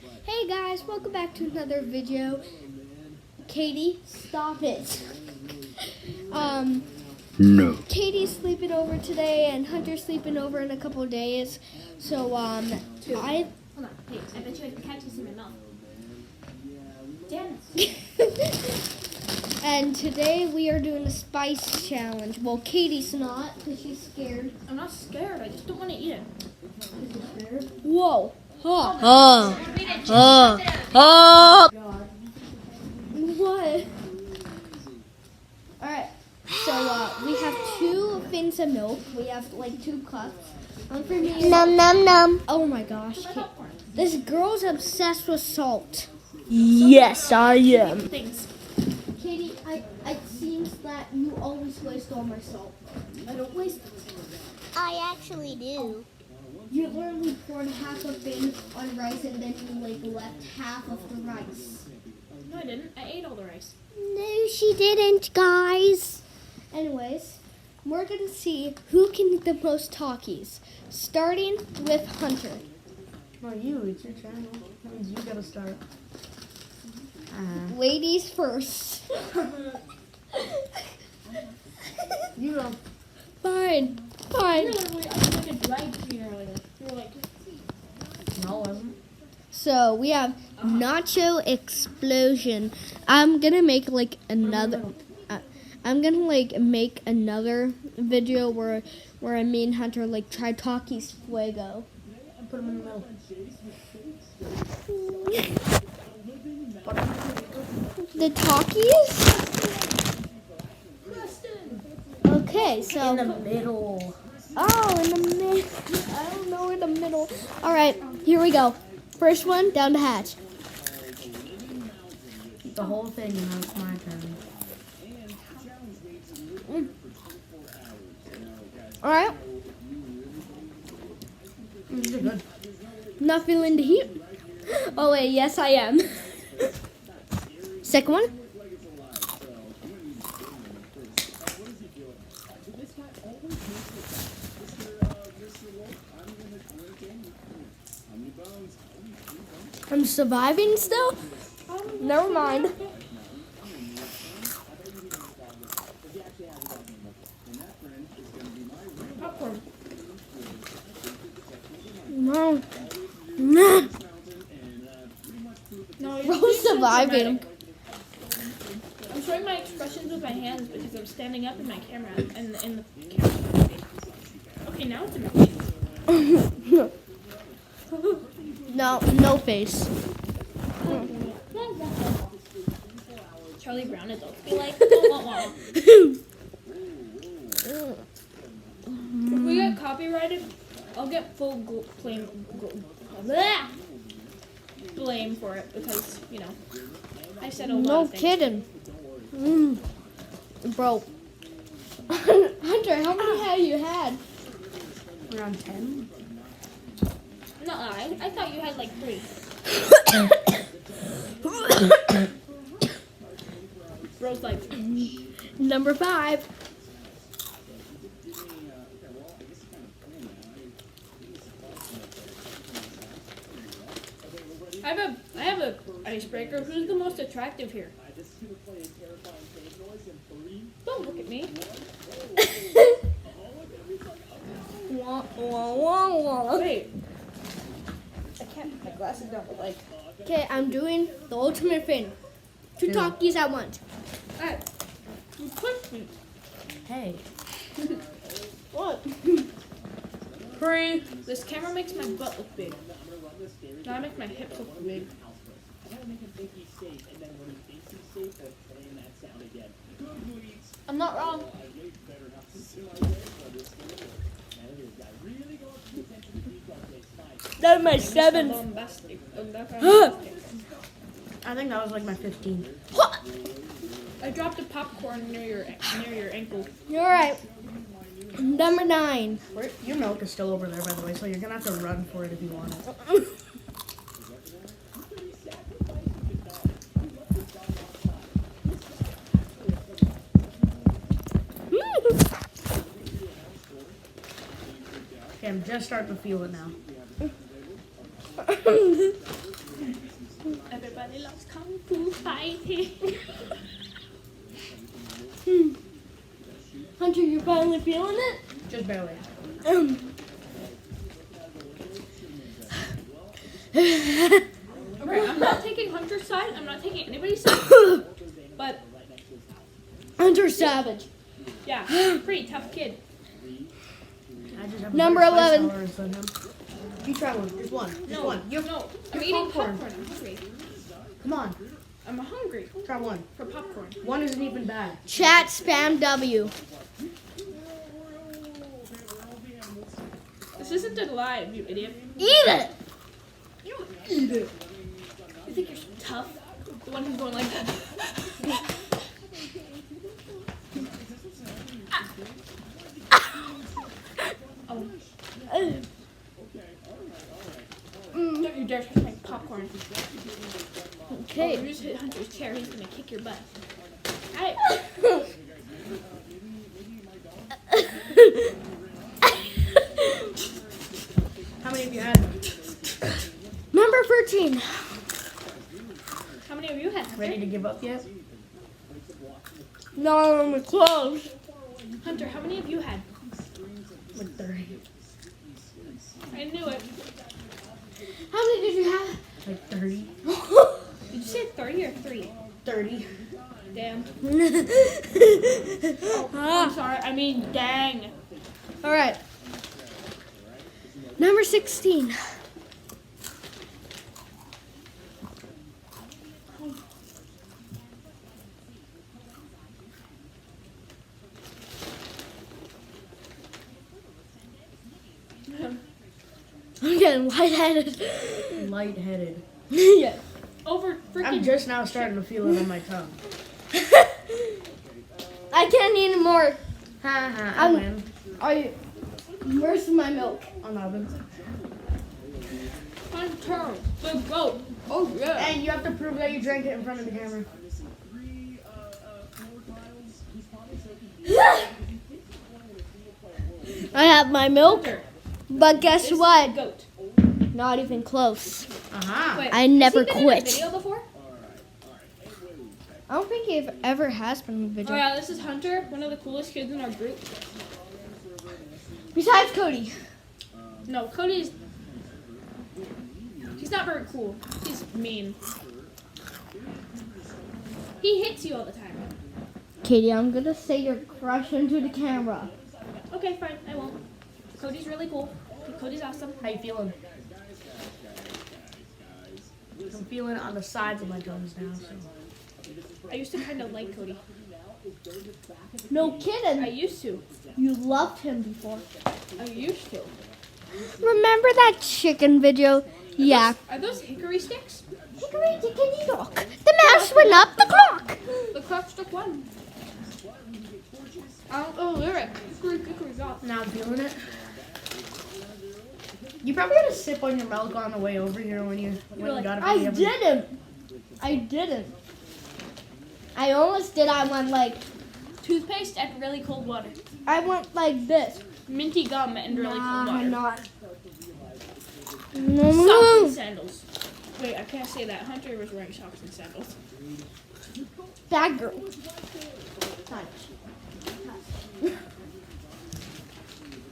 Hey guys, welcome back to another video. Katie, stop it. No. Katie's sleeping over today and Hunter's sleeping over in a couple of days. So, Hold on. Hey, I bet you I can catch this in my mouth. Damn it. And today we are doing a spice challenge. Well, Katie's not because she's scared. I'm not scared. I just don't want to eat it. Whoa. Huh. What? Alright, so we have 2 fins of milk. We have like 2 cups. One for me. Num num num. Oh my gosh. This girl's obsessed with salt. Yes, I am. Things. Katie, it seems that you always waste all my salt. I don't waste it. I actually do. You literally poured half a fin on rice and then you left half of the rice. No, I didn't. I ate all the rice. No, she didn't, guys. Anyways, we're going to see who can eat the most takis. Starting with Hunter. No, you. It's your channel. That means you gotta start. Ladies first. You go. Fine. I was like a dried chicken earlier. You were like, No, I wasn't. So we have nacho explosion. I'm gonna make another. I'm gonna make another video where me and Hunter try Takis Fuego. Put them in the middle. The Takis? Okay, so In the middle. oh, in the middle. I don't know, in the middle. All right, here we go. First one down the hatch. The whole thing, and now it's my turn. All right, These are good. not feeling the heat. Oh wait, yes I am. Second one. I'm surviving still? Never mind. popcorn. No. No, We're surviving. I'm showing my expressions with my hands because I'm standing up in my camera and in the camera. Okay, now it's in my face. No face. Charlie Brown adults be like, wah, wah, wah. If we get copyrighted, I'll get full blame for it because, you know, I said a lot No of things. kidding. Bro. Hunter, how many have you had? Around 10. No, I thought you had like 3. Bro's like, Number 5. I have a icebreaker. Who's the most attractive here? Don't look at me. Wah, wah, wah, wah. Wait. I can't put my glasses down, but like. Okay, I'm doing the ultimate fin. 2 Takis at once. Alright. You pushed me. Hey. What? Hurry. This camera makes my butt look big. Now I make my hips look big. I'm not wrong. That's my 7th. Bombastic. I think that was like my 15. I dropped a popcorn near your ankle. You're right. Number 9. Your milk is still over there, by the way, so you're gonna have to run for it if you want it. Okay, I'm just starting to feel it now. Everybody loves kung fu fighting. Hunter, you finally feeling it? Just barely. Okay, I'm not taking Hunter's side. I'm not taking anybody's side. But Hunter Savage. yeah, pretty tough kid. I just have Number better spice 11. tolerance than him. You try one. Just one. Just No, one. no. I'm You're eating popcorn. popcorn. I'm hungry. Come on. I'm hungry Try one. for popcorn. One isn't even bad. Chat spam W. This isn't a live, you idiot. Eat it. You eat it. You think you're so tough? The one who's going like that. Oh. Don't you dare touch my popcorn. Okay. Oh, you just hit Hunter's chair. He's gonna kick your butt. Hey. How many of you had? Number 13. How many of you had? Ready to give up yet? No, I'm close. Hunter, how many of you had? Like 30. I knew it. How many did you have? Like 30. Did you say 30 or 3? 30. Damn. Ah. I'm sorry. I mean, dang. All right. Number 16. I'm getting lightheaded. Lightheaded. Yeah. Over freaking. I'm just now starting to feel it on my tongue. I can't eat anymore. Ha ha, I win. Where's my milk? On oven. Hunter, the goat. Oh yeah. And you have to prove that you drank it in front of the camera. I have my milk, but guess This is what? the goat. Not even close. Aha. Wait, I never has he been quit. in a video before? I don't think it ever has been a Oh video. yeah, this is Hunter, one of the coolest kids in our group. Besides Cody. No, Cody's. He's not very cool. He's mean. He hits you all the time. Katie, I'm gonna say your crush into the camera. Okay, fine, I won't. Cody's really cool. Cody's awesome. How you feeling? I'm feeling it on the sides of my gums now. So. I used to kind of like Cody. No I kidding. used to. You loved him before. I used to. Remember that chicken video? Yeah. Are those hickory sticks? Hickory dickory dock. The mouse went up the clock. The clock struck one. I don't know the lyric. Hickory dickory dock. Now I'm feeling it. You probably had a sip on your milk on the way over here when you like, got it. I didn't. I didn't. I almost did. I went like, Toothpaste and really cold water. I went like this. Minty gum and really cold water. I'm not. Socks No. and sandals. Wait, I can't say that. Hunter was wearing socks and sandals. Bad girl.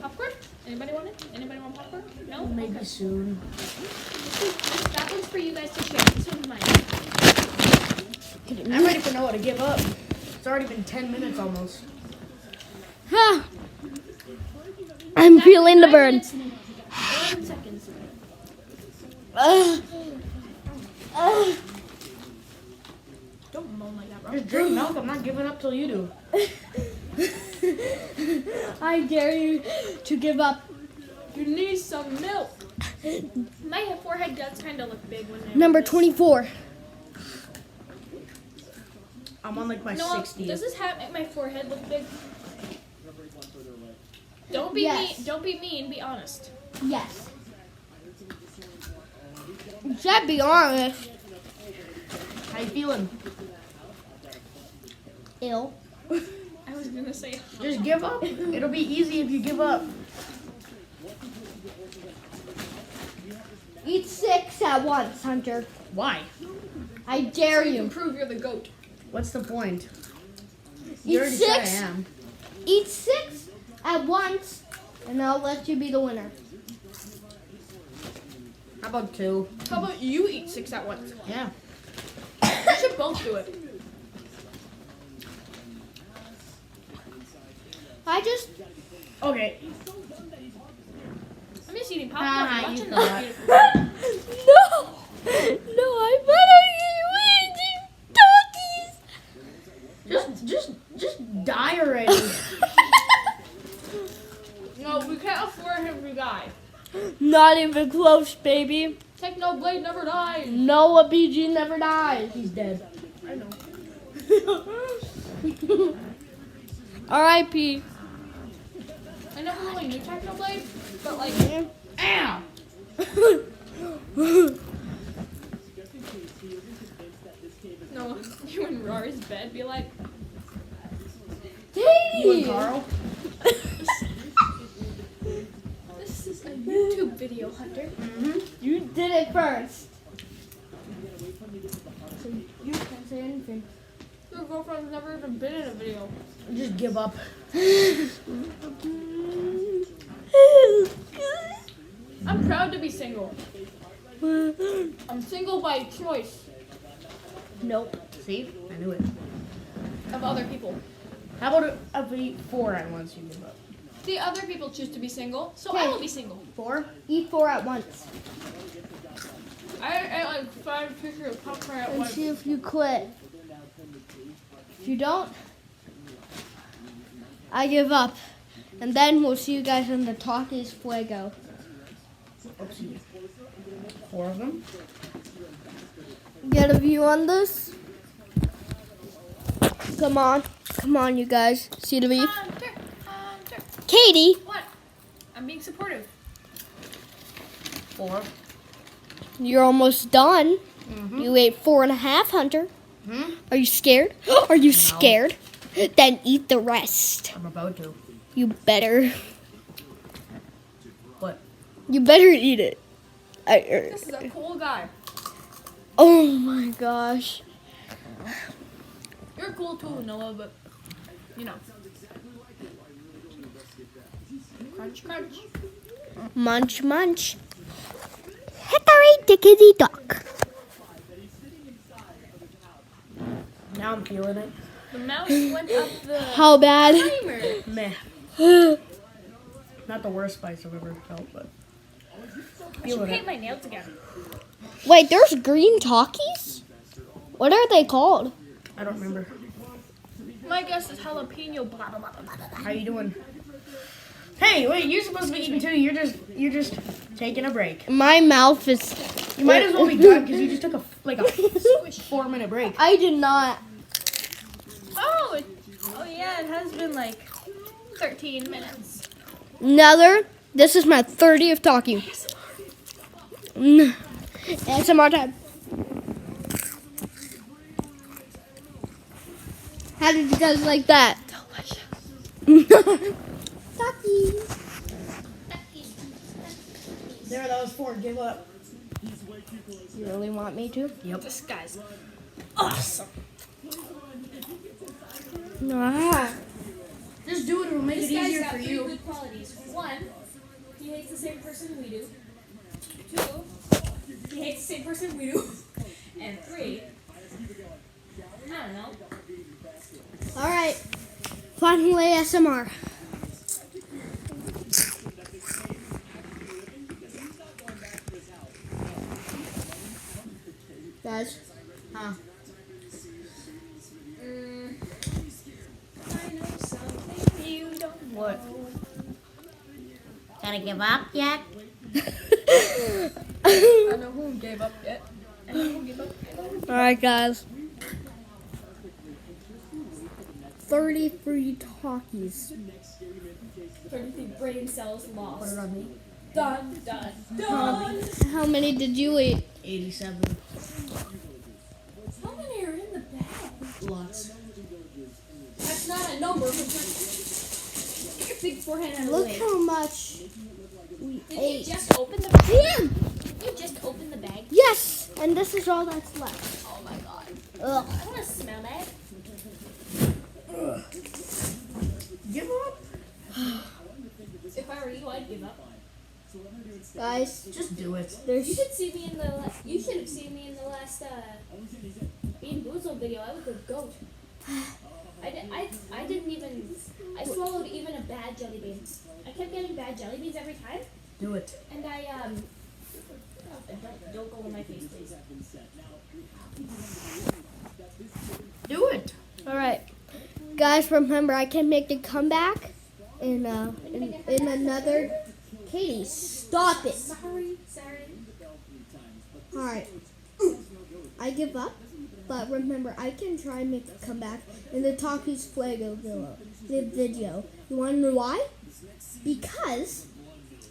Popcorn? Anybody want it? Anybody want popcorn? No? Maybe Okay. soon. That one's for you guys to share. This one's mine. I'm ready for Noah to give up. It's already been 10 minutes almost. Huh. I'm feeling the 9 burn. minutes and 11 seconds. Don't moan like that, bro. Just drink milk. I'm not giving up till you do. I dare you to give up. You need some milk. My forehead does kind of look big when I Number do this. 24. I'm on like my Noah, 60th. does this hat make my forehead look big? Don't be Yes. mean. Don't be mean. Be honest. Yes. Should be honest. How you feeling? Ill. I was gonna say. Just give up. It'll be easy if you give up. Eat 6 at once, Hunter. Why? I dare You can you. prove you're the goat. What's the point? Eat You already said I 6. am. Eat 6 at once, and I'll let you be the winner. How about 2? How about you eat 6 at once? Yeah. We should both do it. I just Okay. I'm just eating Ah, popcorn. you Watching thought. this beautiful. no, I better eat Just die already. No, we can't afford him to die. Not even close, baby. Technoblade never dies. Noah BG never dies. He's dead. I know. R.I.P. I never really knew Technoblade, but like, Ow! no, you in Rar's bed be like, You and Carl? this is a YouTube video, Hunter. You did it first. So you can't say anything. Your girlfriend's never even been in a video. Just give up. I'm proud to be single. I'm single by choice Nope. See? I knew it. of other people. How about if we eat 4 at once, you give up? The other people choose to be single, so I Okay. will be single. 4? Eat 4 at once. I ate like 5 pictures of popcorn at And once. see if you quit. If you don't, I give up. And then we'll see you guys in the Takis Fuego. Oopsie. 4 of them? Get a view on this? Come on. Come on, you guys. See the beef? Hunter. Katie, What? I'm being supportive. 4. you're almost done. Mm-hmm. You ate 4.5, Hunter. Hmm? Are you scared? Are you scared? Then eat the rest. I'm about to. You better. What? You better eat it. This is a cool guy. Oh my gosh. You're cool too, Noah, but you know. Crunch, crunch. Munch, munch. Hickory dickory dock. Now I'm feeling it. The mouse went up the How bad? timer. Meh. Not the worst spice I've ever felt, but I should feeling paint it. my nails again. Wait, there's green Takis? What are they called? I don't remember. My guess is jalapeno. Blah, blah, blah, blah, blah. How you doing? Hey, wait, you're supposed to be eating too. You're just taking a break. My mouth is. You might as well be done because you just took a 4-minute break. I did not. Oh, yeah, it has been like 13 minutes. Another. This is my 30th talking. ASMR time. How did you guys like that? Talkies. There, that was 4. Give up. You really want me to? Yep. This guy's Awesome. Ah. Just do it. It'll make it easier for three you. good qualities. 1, he hates the same person we do. 2, he hates the same person we do. And 3, I don't know. All right. Finally, ASMR. Guys. Huh? I know something you don't know. What? Gotta give up yet? I know who gave up yet. I know who gave up. All right, guys. 33 talkies. 33 brain cells Put lost. it on me. Done, done, done. How many did you eat? 87. How many are in the bag? Lots. That's not a number. Get your big forehead out of the Look way. how much we Did you ate. just open the bag? Damn! You just opened the bag? Yes! And this is all that's left. Oh my Ugh. I want to smell that. Give up. If I were you, I'd give up. Guys, Just do it. You should see me in the. You should have seen me in the last Bean Boozled video. I was a goat. I didn't even. I swallowed even a bad jelly bean. I kept getting bad jelly beans every time, Do it. and don't go in my face, please. Do it. all right, guys. Remember, I can make a comeback in another. Katie, stop it. Sorry. All right, I give up. But remember, I can try and make a comeback in the Takis Fuego video. You want to know why? Because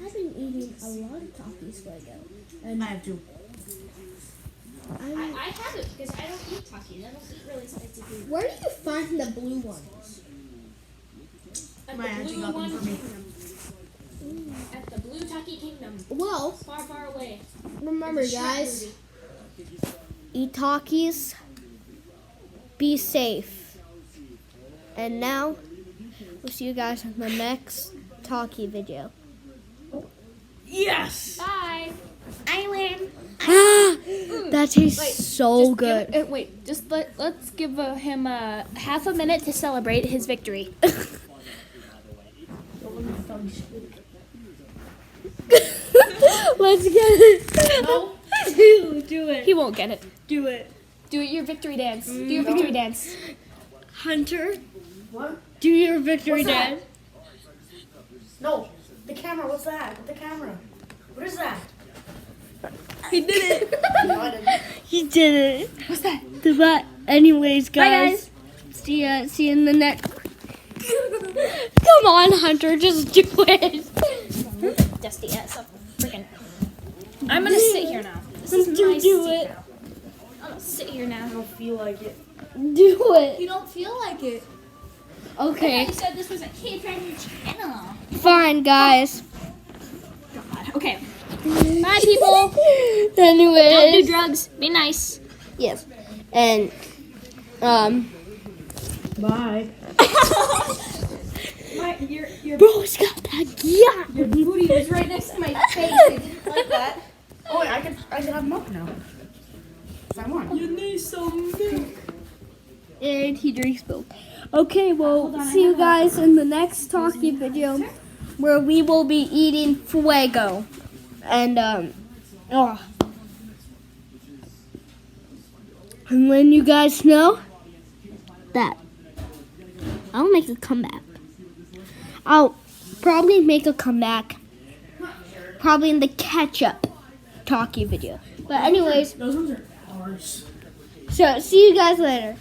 I've been eating a lot of Takis Fuego. And I have to. I haven't because I don't eat Takis. I don't eat really spicy food. Where do you find the blue ones? At My the auntie blue got them one for me. kingdom. At the blue Taki kingdom. Well, Far, far away. remember, guys, eat Takis, be safe. And now, we'll see you guys in the next Taki video. Yes. Bye. That tastes so good. Let's give him half a minute to celebrate his victory. Let's get it. No. Do it. He won't get it. Do it. Do your victory dance. Do your victory dance. Hunter, What? do your victory What's that? dance. No. The camera. What's that? The camera. What is that? He did it. No, I didn't. He did it. What's that? But anyways, guys. guys. See you in the next. Come on, Hunter, just do it. Dusty ass up. Freaking. I'm gonna sit here now. This is Hunter, my do seat it. now. I'm gonna sit here I now. don't feel like it. Do it. You don't feel like it. Okay. You said this was a kid-friendly channel. Fine, guys. God. Okay. Bye, people. Don't do Anyways. drugs. Be nice. Yes. And, Bye. Your bro, it's got that yeah. booty was right next to my face. I didn't like that. Oh, wait, I can have milk now. If I want. You need some milk. And he drinks milk. Okay, well, see you guys in the next Talkie video where we will be eating Fuego. And, and letting you guys know that I'll make a comeback. I'll probably make a comeback probably in the ketchup Talkie video. But anyways, Those ones are ours. so see you guys later.